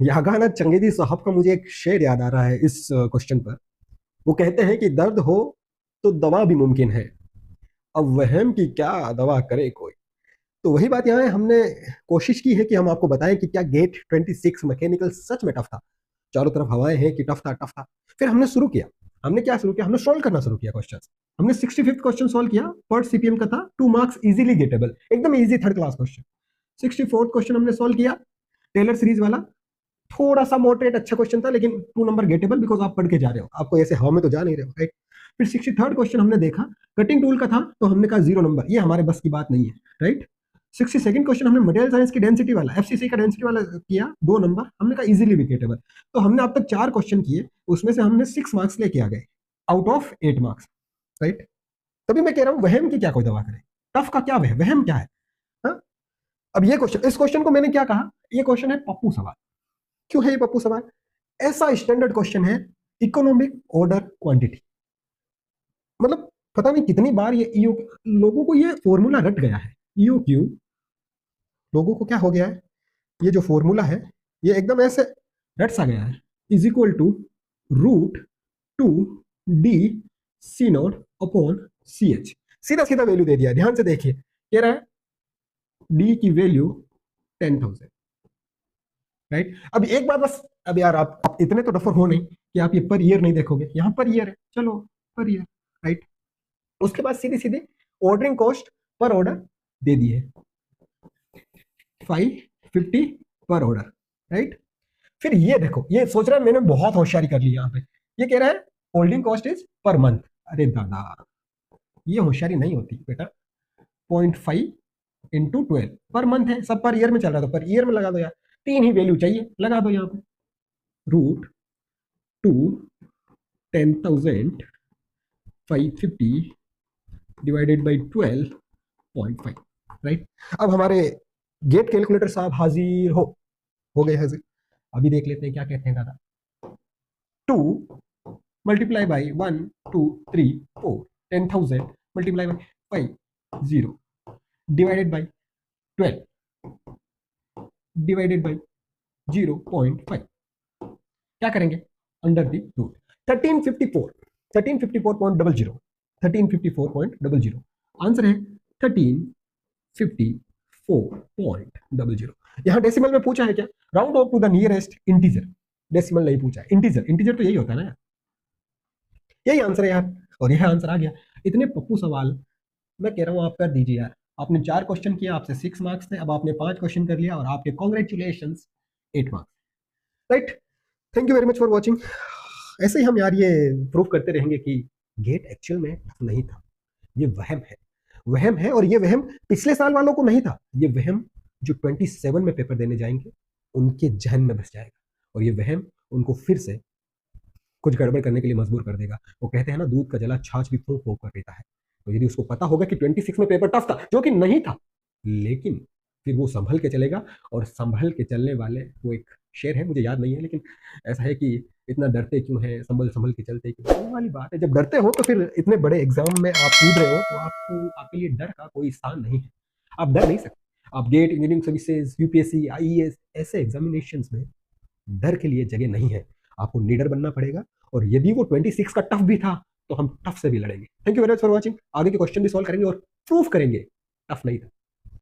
यागाना चंगेदी साहब का मुझे एक शेर याद आ रहा है इस क्वेश्चन पर। वो कहते हैं कि दर्द हो तो दवा भी मुमकिन है, अब वहम की क्या दवा करे कोई। तो वही बात यहाँ है, हमने कोशिश की है कि हम आपको बताएं कि क्या गेट 26 मैकेनिकल सच में टफ था। चारों तरफ हवाएं हैं कि टफ था टफ था। फिर हमने शुरू किया, हमने क्या शुरू किया, हमने सोल्व करना शुरू किया क्वेश्चन। हमने 65th क्वेश्चन सोल्व किया, पर सीपीएम का था, 2 मार्क्स इजीली गेटेबल, एकदम easy third class question. 64th question हमने सोल्व किया, टेलर सीरीज वाला, थोड़ा सा मॉडरेट अच्छा क्वेश्चन था, लेकिन 2 नंबर गेटेबल, बिकॉज आप पढ़ के जा रहे हो, आपको ऐसे हवा में तो जा नहीं रहे हो, राइट। फिर 63rd क्वेश्चन हमने देखा, कटिंग टूल का था, तो हमने कहा 0 नंबर, ये हमारे बस की बात नहीं है, राइट। 62nd क्वेश्चन हमने मटेरियल साइंस की डेंसिटी वाला, एफसीसी का डेंसिटी वाला किया, 2 नंबर, हमने कहा इजीली विकेटेबल। तो हमने अब तक 4 क्वेश्चन किए, उसमें से हमने 6 मार्क्स लेके आ गए आउट ऑफ 8 मार्क्स, राइट। तभी मैं कह रहा हूं वहम की क्या कोई दवा करे, टफ का क्या वहम क्या है। हाँ? अब ये क्वेश्चन, इस क्वेश्चन को मैंने क्या कहा, ये क्वेश्चन है पप्पू सवाल। क्यों है ये पप्पू सवाल? ऐसा स्टैंडर्ड क्वेश्चन है, इकोनॉमिक ऑर्डर क्वांटिटी, मतलब पता नहीं कितनी बार ये ईओ, लोगों को ये फॉर्मूला रट गया है, ईओ क्यू, लोगों को क्या हो गया है, ये जो फॉर्मूला है ये एकदम ऐसे रट सा गया है, is equal to √2 D C0 upon CH, सीधा सीधा वैल्यू दे दिया। ध्यान से देखिए, कह रहा है डी की वैल्यू 10,000, राइट। अब एक बात बस, अब यार आप इतने तो डफर हो नहीं कि आप ये पर ईयर नहीं देखोगे, यहां पर ईयर है, चलो पर ईयर, राइट। उसके बाद सीधे सीधे ऑर्डरिंग कॉस्ट पर ऑर्डर दे दिए, 550 पर ऑर्डर, राइट। फिर ये देखो, ये सोच रहा है मैंने बहुत होशियारी कर ली यहाँ पे, ये कह रहा है holding cost is per month. अरे दादा, ये होशियारी नहीं होती बेटा, 0.5 × 12 पर मंथ है, सब पर ईयर में चल रहा था, पर ईयर में लगा दो यार, 3 ही वैल्यू चाहिए, लगा दो यहाँ पे, √2 10,000 550 डिवाइडेड बाई 12.5, राइट। अब हमारे गेट कैलकुलेटर साहब हाजिर हो गए हाजिर। अभी देख लेते हैं क्या कहते हैं दादा। 2 multiply by 1 2 3 4, 10,000 multiply by 50 divided by 12 divided by 0.5, क्या करेंगे, अंडर दी रूट, 1354.00, 1354.00, आंसर है 1354.00। यहां डेसिमल में पूछा है क्या, round off to the nearest integer, decimal नहीं पूछा है, इंटीजर, इंटीजर तो यही होता है ना, यही आंसर है यार, और यह आंसर आ गया। इतने पप्पू सवाल मैं कह रहा हूं आप कर दीजिए यार। आपने 4 क्वेश्चन किया, आपसे 6 मार्क्स थे, अब आपने 5 क्वेश्चन कर लिया और आपके congratulation 8 marks, right. Thank you very much for watching. ऐसे ही हम यार ये प्रूव करते रहेंगे कि गेट एक्चुअल में टफ नहीं था, ये वहम है, वहम है। और ये वहम पिछले साल वालों को नहीं था, ये वहम जो 27 में पेपर देने जाएंगे उनके जहन में बस जाएगा, और ये वहम उनको फिर से कुछ गड़बड़ करने के लिए मजबूर कर देगा। वो कहते हैं ना, दूध का जला छाछ भी फूंक फूंक कर पीता है। तो यदि उसको पता होगा कि 26 में पेपर टफ था, जो कि नहीं था, लेकिन फिर वो संभल के चलेगा, और संभल के चलने वाले, वो एक शेर है मुझे याद नहीं है, लेकिन ऐसा है कि इतना डरते क्यों है, संभल संभल के चलते क्यों, वो वाली बात है। जब डरते हो तो फिर इतने बड़े एग्जाम में आप कूद रहे हो, तो आपको, आपके लिए डर का कोई स्थान नहीं है, आप डर नहीं सकते। आप GATE, engineering services, UPSC, IAS, ऐसे एग्जामिनेशंस में डर के लिए जगह नहीं है, आपको लीडर बनना पड़ेगा। और यदि वो 26 का टफ भी था, तो हम टफ से भी लड़ेंगे। Thank you very much for watching. आगे के क्वेश्चन भी सॉल्व करेंगे और प्रूफ करेंगे टफ नहीं था।